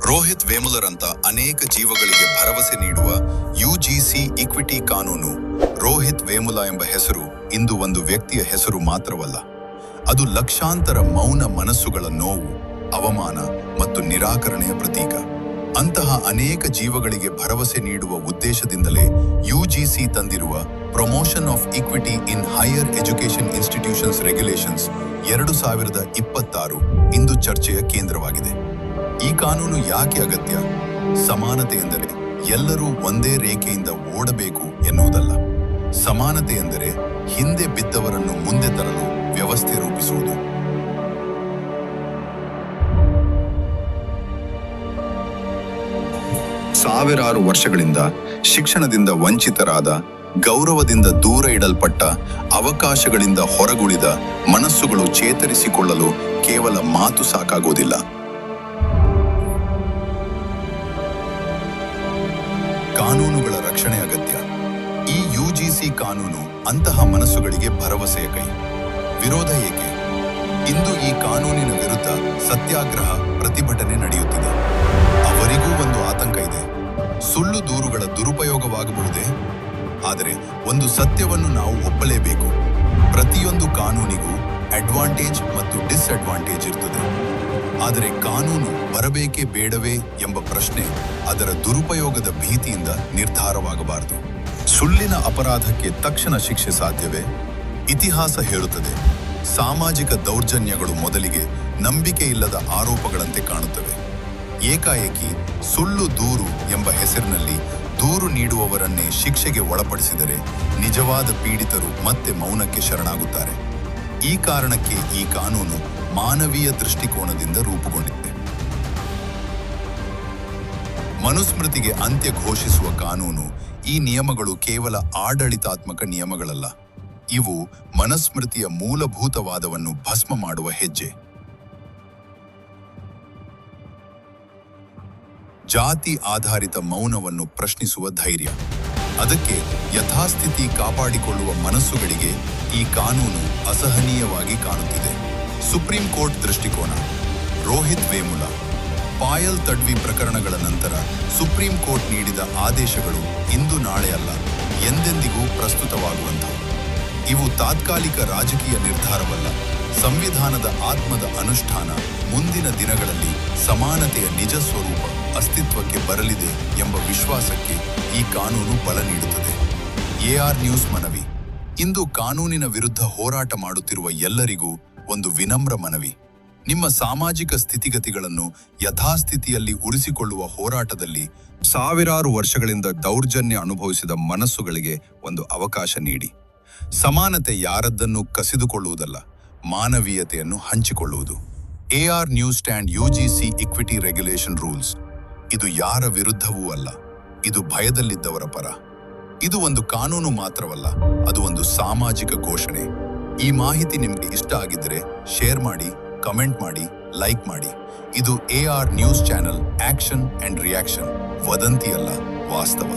ರೋಹಿತ್ ವೇಮುಲರಂತ ಅನೇಕ ಜೀವಗಳಿಗೆ ಭರವಸೆ ನೀಡುವ ಯುಜಿಸಿ ಇಕ್ವಿಟಿ ಕಾನೂನು. ರೋಹಿತ್ ವೇಮುಲ ಎಂಬ ಹೆಸರು ಇಂದು ಒಂದು ವ್ಯಕ್ತಿಯ ಹೆಸರು ಮಾತ್ರವಲ್ಲ, ಅದು ಲಕ್ಷಾಂತರ ಮೌನ ಮನಸ್ಸುಗಳ ನೋವು, ಅವಮಾನ ಮತ್ತು ನಿರಾಕರಣೆಯ ಪ್ರತೀಕ. ಅಂತಹ ಅನೇಕ ಜೀವಗಳಿಗೆ ಭರವಸೆ ನೀಡುವ ಉದ್ದೇಶದಿಂದಲೇ ಯುಜಿಸಿ ತಂದಿರುವ promotion of equity in higher education institutions regulations 2026 ಇಂದು ಚರ್ಚೆಯ ಕೇಂದ್ರವಾಗಿದೆ. ಈ ಕಾನೂನು ಯಾಕೆ ಅಗತ್ಯ? ಸಮಾನತೆ ಎಂದರೆ ಎಲ್ಲರೂ ಒಂದೇ ರೇಖೆಯಿಂದ ಓಡಬೇಕು ಎನ್ನುವುದಲ್ಲ. ಸಮಾನತೆ ಎಂದರೆ ಹಿಂದೆ ಬಿದ್ದವರನ್ನು ಮುಂದೆ ತರಲು ವ್ಯವಸ್ಥೆ ರೂಪಿಸುವುದು. ಸಾವಿರಾರು ವರ್ಷಗಳಿಂದ ಶಿಕ್ಷಣದಿಂದ ವಂಚಿತರಾದ, ಗೌರವದಿಂದ ದೂರ ಇಡಲ್ಪಟ್ಟ, ಅವಕಾಶಗಳಿಂದ ಹೊರಗುಳಿದ ಮನಸ್ಸುಗಳು ಚೇತರಿಸಿಕೊಳ್ಳಲು ಕೇವಲ ಮಾತು ಸಾಕಾಗುವುದಿಲ್ಲ. ಕಾನೂನುಗಳ ರಕ್ಷಣೆ ಅಗತ್ಯ. ಈ ಯುಜಿಸಿ ಕಾನೂನು ಅಂತಹ ಮನಸ್ಸುಗಳಿಗೆ ಭರವಸೆಯ ಕೈ. ವಿರೋಧ ಏಕೆ? ಇಂದು ಈ ಕಾನೂನಿನ ವಿರುದ್ಧ ಸತ್ಯಾಗ್ರಹ, ಪ್ರತಿಭಟನೆ ನಡೆಯುತ್ತಿದೆ. ಅವರಿಗೂ ಒಂದು ಆತಂಕ ಇದೆ. ಸುಳ್ಳು ದೂರುಗಳ ದುರುಪಯೋಗವಾಗಬಹುದೇ? ಆದರೆ ಒಂದು ಸತ್ಯವನ್ನು ನಾವು ಒಪ್ಪಲೇಬೇಕು. ಪ್ರತಿಯೊಂದು ಕಾನೂನಿಗೂ ಅಡ್ವಾಂಟೇಜ್ ಮತ್ತು ಡಿಸ್ಅಡ್ವಾಂಟೇಜ್ ಇರ್ತದೆ. ಆದರೆ ಕಾನೂನು ಬರಬೇಕೇ ಬೇಡವೇ ಎಂಬ ಪ್ರಶ್ನೆ ಅದರ ದುರುಪಯೋಗದ ಭೀತಿಯಿಂದ ನಿರ್ಧಾರವಾಗಬಾರದು. ಸುಳ್ಳಿನ ಅಪರಾಧಕ್ಕೆ ತಕ್ಷಣ ಶಿಕ್ಷೆ ಸಾಧ್ಯವೇ? ಇತಿಹಾಸ ಹೇಳುತ್ತದೆ, ಸಾಮಾಜಿಕ ದೌರ್ಜನ್ಯಗಳು ಮೊದಲಿಗೆ ನಂಬಿಕೆ ಇಲ್ಲದ ಆರೋಪಗಳಂತೆ ಕಾಣುತ್ತವೆ. ಏಕಾಏಕಿ ಸುಳ್ಳು ದೂರು ಎಂಬ ಹೆಸರಿನಲ್ಲಿ ದೂರು ನೀಡುವವರನ್ನೇ ಶಿಕ್ಷೆಗೆ ಒಳಪಡಿಸಿದರೆ ನಿಜವಾದ ಪೀಡಿತರು ಮತ್ತೆ ಮೌನಕ್ಕೆ ಶರಣಾಗುತ್ತಾರೆ. ಈ ಕಾರಣಕ್ಕೆ ಈ ಕಾನೂನು ಮಾನವೀಯ ದೃಷ್ಟಿಕೋನದಿಂದ ರೂಪುಗೊಂಡಿದೆ. ಮನುಸ್ಮೃತಿಗೆ ಅಂತ್ಯ ಘೋಷಿಸುವ ಕಾನೂನು. ಈ ನಿಯಮಗಳು ಕೇವಲ ಆಡಳಿತಾತ್ಮಕ ನಿಯಮಗಳಲ್ಲ, ಇವು ಮನುಸ್ಮೃತಿಯ ಮೂಲಭೂತವಾದವನ್ನು ಭಸ್ಮ ಮಾಡುವ ಹೆಜ್ಜೆ. ಜಾತಿ ಆಧಾರಿತ ಮೌನವನ್ನು ಪ್ರಶ್ನಿಸುವ ಧೈರ್ಯ. ಅದಕ್ಕೆ ಯಥಾಸ್ಥಿತಿ ಕಾಪಾಡಿಕೊಳ್ಳುವ ಮನಸ್ಸುಗಳಿಗೆ ಈ ಕಾನೂನು ಅಸಹನೀಯವಾಗಿ ಕಾಣುತ್ತಿದೆ. ಸುಪ್ರೀಂ ಕೋರ್ಟ್ ದೃಷ್ಟಿಕೋನ. ರೋಹಿತ್ ವೇಮುಲ, ಪಾಯಲ್ ತಡ್ವಿ ಪ್ರಕರಣಗಳ ನಂತರ ಸುಪ್ರೀಂ ಕೋರ್ಟ್ ನೀಡಿದ ಆದೇಶಗಳು ಇಂದು ನಾಳೆ ಅಲ್ಲ, ಎಂದೆಂದಿಗೂ ಪ್ರಸ್ತುತವಾಗುವಂಥವು. ಇವು ತಾತ್ಕಾಲಿಕ ರಾಜಕೀಯ ನಿರ್ಧಾರವಲ್ಲ, ಸಂವಿಧಾನದ ಆತ್ಮದ ಅನುಷ್ಠಾನ. ಮುಂದಿನ ದಿನಗಳಲ್ಲಿ ಸಮಾನತೆಯ ನಿಜ ಸ್ವರೂಪ ಅಸ್ತಿತ್ವಕ್ಕೆ ಬರಲಿದೆ ಎಂಬ ವಿಶ್ವಾಸಕ್ಕೆ ಈ ಕಾನೂನು ಬಲ ನೀಡುತ್ತದೆ. ಎಆರ್ ನ್ಯೂಸ್ ಮನವಿ. ಇಂದು ಕಾನೂನಿನ ವಿರುದ್ಧ ಹೋರಾಟ ಮಾಡುತ್ತಿರುವ ಎಲ್ಲರಿಗೂ ಒಂದು ವಿನಮ್ರ ಮನವಿ. ನಿಮ್ಮ ಸಾಮಾಜಿಕ ಸ್ಥಿತಿಗತಿಗಳನ್ನು ಯಥಾಸ್ಥಿತಿಯಲ್ಲಿ ಉಳಿಸಿಕೊಳ್ಳುವ ಹೋರಾಟದಲ್ಲಿ ಸಾವಿರಾರು ವರ್ಷಗಳಿಂದ ದೌರ್ಜನ್ಯ ಅನುಭವಿಸಿದ ಮನಸ್ಸುಗಳಿಗೆ ಒಂದು ಅವಕಾಶ ನೀಡಿ. ಸಮಾನತೆ ಯಾರದ್ದನ್ನು ಕಸಿದುಕೊಳ್ಳುವುದಲ್ಲ, ಮಾನವೀಯತೆಯನ್ನು ಹಂಚಿಕೊಳ್ಳುವುದು. AR news stand UGC equity regulation rules. ಇದು ಯಾರ ವಿರುದ್ಧವೂ ಅಲ್ಲ, ಇದು ಭಯದಲ್ಲಿದ್ದವರ ಪರ. ಇದು ಒಂದು ಕಾನೂನು ಮಾತ್ರವಲ್ಲ, ಅದು ಒಂದು ಸಾಮಾಜಿಕ ಘೋಷಣೆ. ಈ ಮಾಹಿತಿ ನಿಮಗೆ ಇಷ್ಟ ಆಗಿದ್ದರೆ ಶೇರ್ ಮಾಡಿ, ಕಮೆಂಟ್ ಮಾಡಿ, ಲೈಕ್ ಮಾಡಿ. ಇದು AR news channel, action and reaction. ವದಂತಿಯಲ್ಲ, ವಾಸ್ತವ.